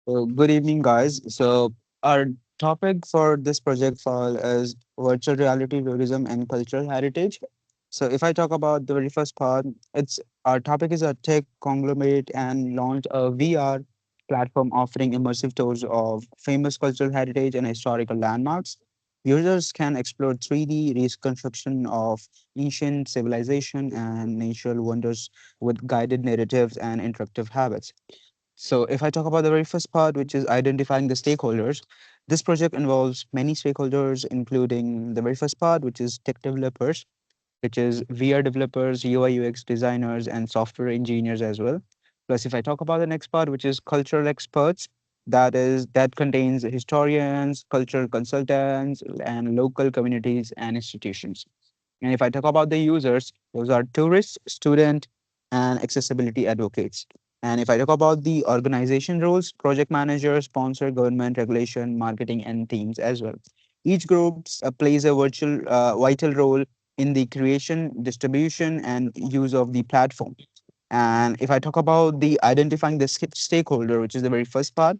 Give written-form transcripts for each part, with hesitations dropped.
Good evening, guys. Our topic for this project file is virtual reality tourism and cultural heritage. If I talk about the very first part, it's our topic is a tech conglomerate and launched a VR platform offering immersive tours of famous cultural heritage and historical landmarks. Users can explore 3D reconstruction of ancient civilization and natural wonders with guided narratives and interactive habits. So, if I talk about the very first part, which is identifying the stakeholders, this project involves many stakeholders, including the very first part, which is tech developers, which is VR developers, UI UX designers, and software engineers as well. Plus, if I talk about the next part, which is cultural experts, that contains historians, cultural consultants, and local communities and institutions. And if I talk about the users, those are tourists, student, and accessibility advocates. And if I talk about the organization roles, project manager, sponsor, government, regulation, marketing, and teams as well. Each group plays a vital role in the creation, distribution, and use of the platform. And if I talk about the identifying the stakeholder, which is the very first part,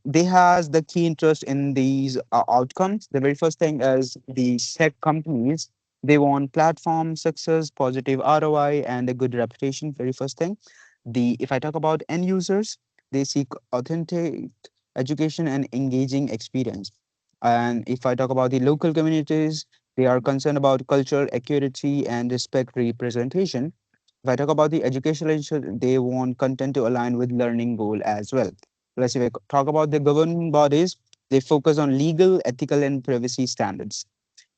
they has the key interest in these outcomes. The very first thing is the tech companies. They want platform success, positive ROI, and a good reputation. Very first thing. The if I talk about end users, they seek authentic education and engaging experience. And if I talk about the local communities, they are concerned about cultural accuracy and respect representation. If I talk about the educational institution, they want content to align with learning goal as well. Plus, if I talk about the governing bodies, they focus on legal, ethical, and privacy standards.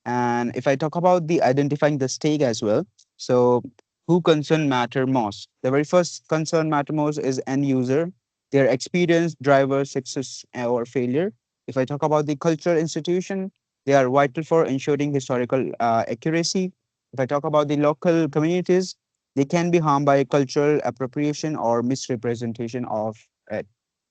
And if I talk about the identifying the stake as well, so who concern matter most? The very first concern matter most is end user, their experience, driver, success or failure. If I talk about the cultural institution, they are vital for ensuring historical accuracy. If I talk about the local communities, they can be harmed by cultural appropriation or misrepresentation of it.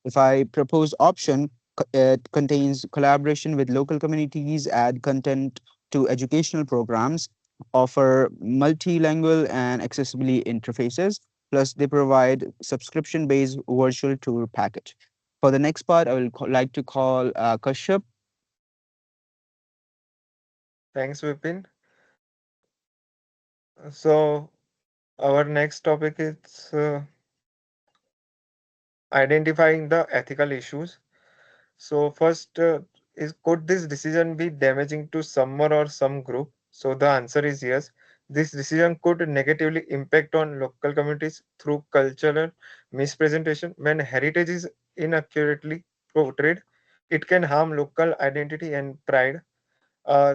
If I propose option, it contains collaboration with local communities, add content to educational programs, offer multilingual and accessibility interfaces. Plus, they provide subscription-based virtual tour package. For the next part, I will like to call Kashyap. Thanks, Vipin. So, our next topic is identifying the ethical issues. So, first is could this decision be damaging to someone or some group? So, the answer is yes. This decision could negatively impact on local communities through cultural mispresentation. When heritage is inaccurately portrayed, it can harm local identity and pride.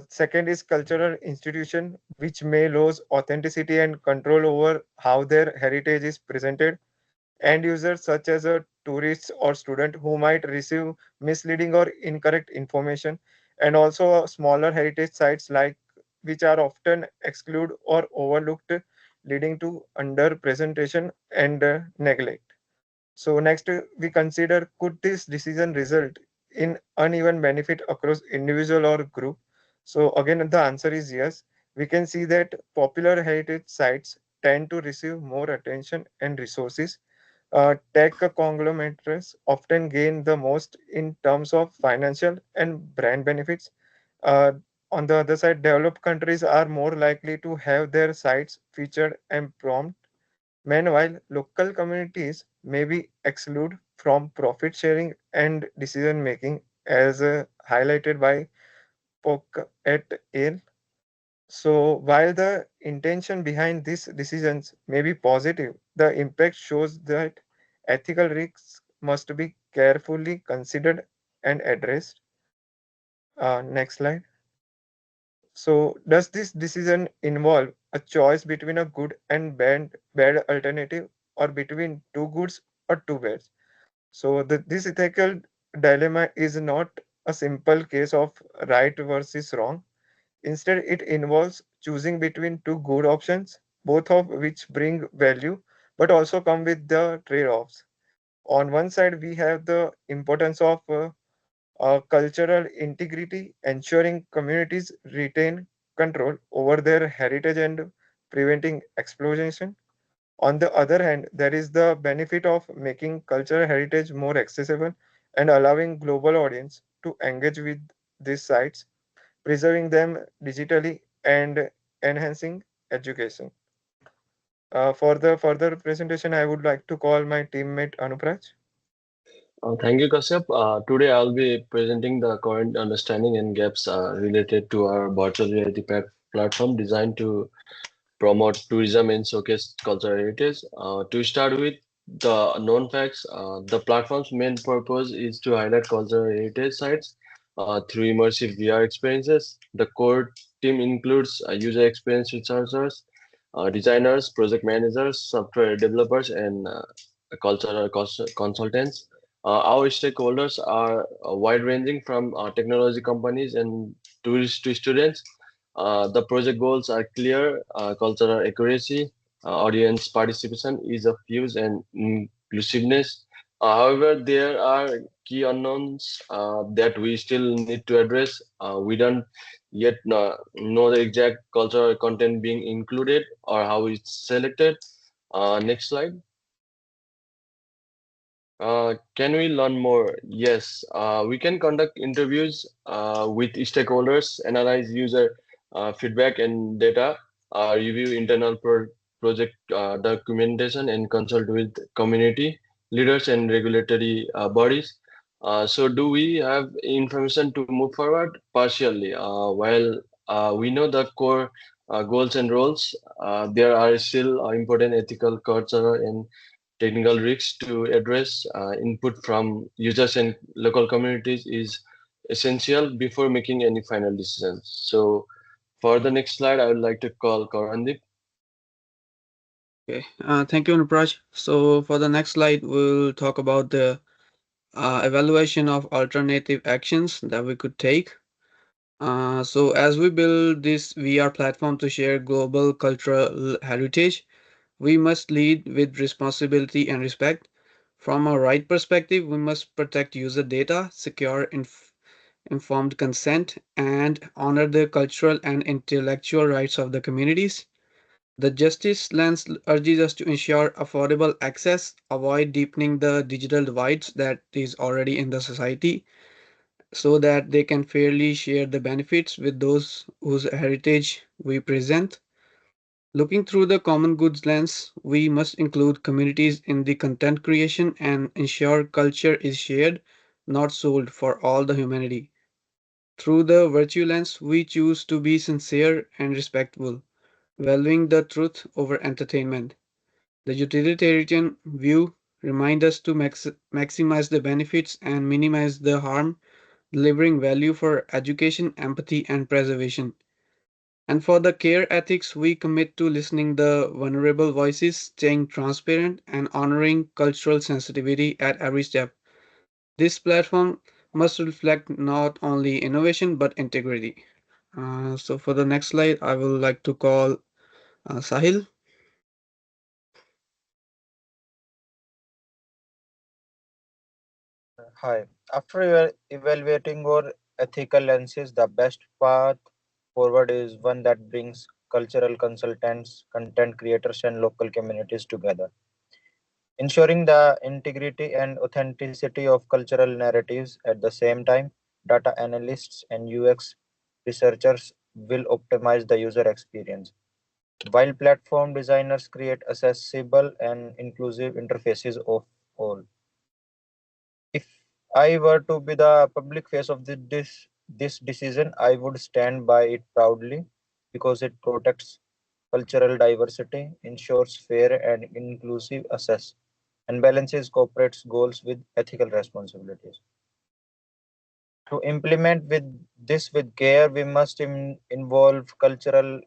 Second is cultural institution, which may lose authenticity and control over how their heritage is presented. End users, such as a tourist or student, who might receive misleading or incorrect information, and also smaller heritage sites like which are often excluded or overlooked, leading to underrepresentation and neglect. So next, we consider could this decision result in uneven benefit across individual or group? So again, the answer is yes. We can see that popular heritage sites tend to receive more attention and resources. Tech conglomerates often gain the most in terms of financial and brand benefits. Uh, on the other side, developed countries are more likely to have their sites featured and prompt. Meanwhile, local communities may be excluded from profit sharing and decision making, as highlighted by Pock et al. So, while the intention behind these decisions may be positive, the impact shows that ethical risks must be carefully considered and addressed. Next slide. So, does this decision involve a choice between a good and bad alternative, or between two goods or two bads? So, this ethical dilemma is not a simple case of right versus wrong. Instead, it involves choosing between two good options, both of which bring value but also come with the trade offs. On one side, we have the importance of cultural integrity, ensuring communities retain control over their heritage and preventing exploitation. On the other hand, there is the benefit of making cultural heritage more accessible and allowing global audience to engage with these sites, preserving them digitally and enhancing education. For the further presentation, I would like to call my teammate Anupraj. Thank you, Kashyap. Today I'll be presenting the current understanding and gaps related to our virtual reality platform designed to promote tourism and showcase cultural heritage. To start with the known facts, the platform's main purpose is to highlight cultural heritage sites through immersive VR experiences. The core team includes user experience researchers, designers, project managers, software developers, and cultural consultants. Our stakeholders are wide-ranging from technology companies and tourists to students. The project goals are clear: cultural accuracy, audience participation, ease of use, and inclusiveness. However, there are key unknowns that we still need to address. We don't yet know the exact cultural content being included or how it's selected. Next slide. Can we learn more? Yes, we can conduct interviews with stakeholders, analyze user feedback and data, review internal project documentation, and consult with community leaders and regulatory bodies. So, do we have information to move forward? Partially. While we know the core goals and roles, there are still important ethical, cultural, and technical risks to address. Input from users and local communities is essential before making any final decisions. So, for the next slide, I would like to call Karandeep. Okay, thank you, Anupraj. So for the next slide, we'll talk about the evaluation of alternative actions that we could take. So as we build this VR platform to share global cultural heritage, we must lead with responsibility and respect. From a right perspective, we must protect user data, secure informed consent, and honor the cultural and intellectual rights of the communities. The justice lens urges us to ensure affordable access, avoid deepening the digital divides that is already in the society, so that they can fairly share the benefits with those whose heritage we present. Looking through the common goods lens, we must include communities in the content creation and ensure culture is shared, not sold for all the humanity. Through the virtue lens, we choose to be sincere and respectful, valuing the truth over entertainment. The utilitarian view reminds us to maximize the benefits and minimize the harm, delivering value for education, empathy, and preservation. And for the care ethics, we commit to listening the vulnerable voices, staying transparent, and honoring cultural sensitivity at every step. This platform must reflect not only innovation but integrity. So for the next slide, I will like to call Sahil. Hi. After evaluating our ethical lenses, the best path forward is one that brings cultural consultants, content creators, and local communities together, ensuring the integrity and authenticity of cultural narratives. At the same time, data analysts and UX researchers will optimize the user experience, while platform designers create accessible and inclusive interfaces of all. If I were to be the public face of this decision, I would stand by it proudly because it protects cultural diversity, ensures fair and inclusive access, and balances corporate goals with ethical responsibilities. To implement with care, we must involve cultural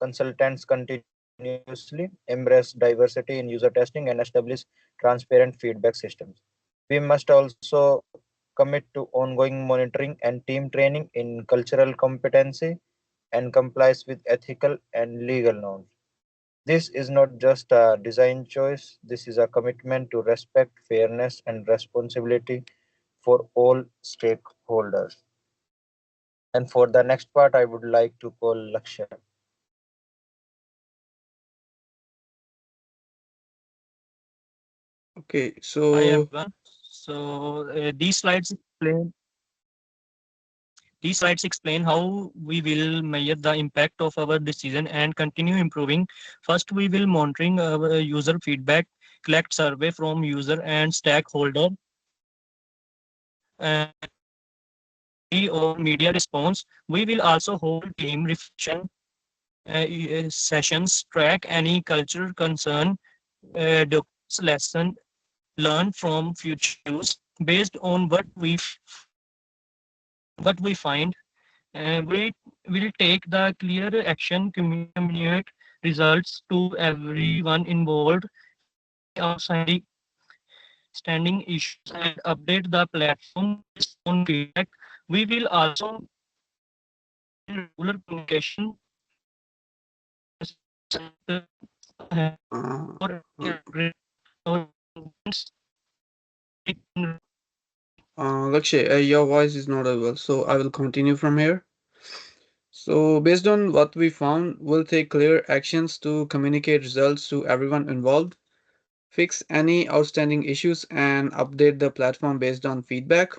consultants continuously, embrace diversity in user testing, and establish transparent feedback systems. We must also commit to ongoing monitoring and team training in cultural competency and complies with ethical and legal norms. This is not just a design choice, this is a commitment to respect, fairness, and responsibility for all stakeholders. And for the next part, I would like to call Lakshya. Okay, Hi so everyone. These slides explain how we will measure the impact of our decision and continue improving. First, we will monitoring our user feedback, collect survey from user and stakeholder, monitor community or media response. We will also hold team reflection sessions, track any cultural concern, documents lesson learn from future use based on what we find. We will take the clear action, communicate results to everyone involved, find any outstanding issues, and update the platform based on feedback. We will also maintain regular communication sessions and uh, more accurate our contents we can. Lakshay, your voice is not audible, so I will continue from here. So, based on what we found, we'll take clear actions to communicate results to everyone involved, fix any outstanding issues, and update the platform based on feedback.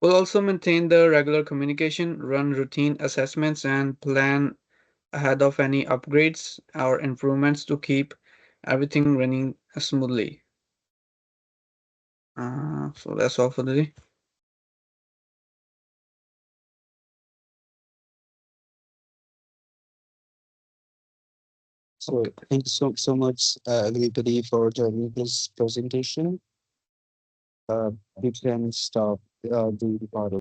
We'll also maintain the regular communication, run routine assessments, and plan ahead of any upgrades or improvements to keep everything running smoothly. So that's all for today. So thank you so much, everybody, for joining this presentation. You can stop the recording.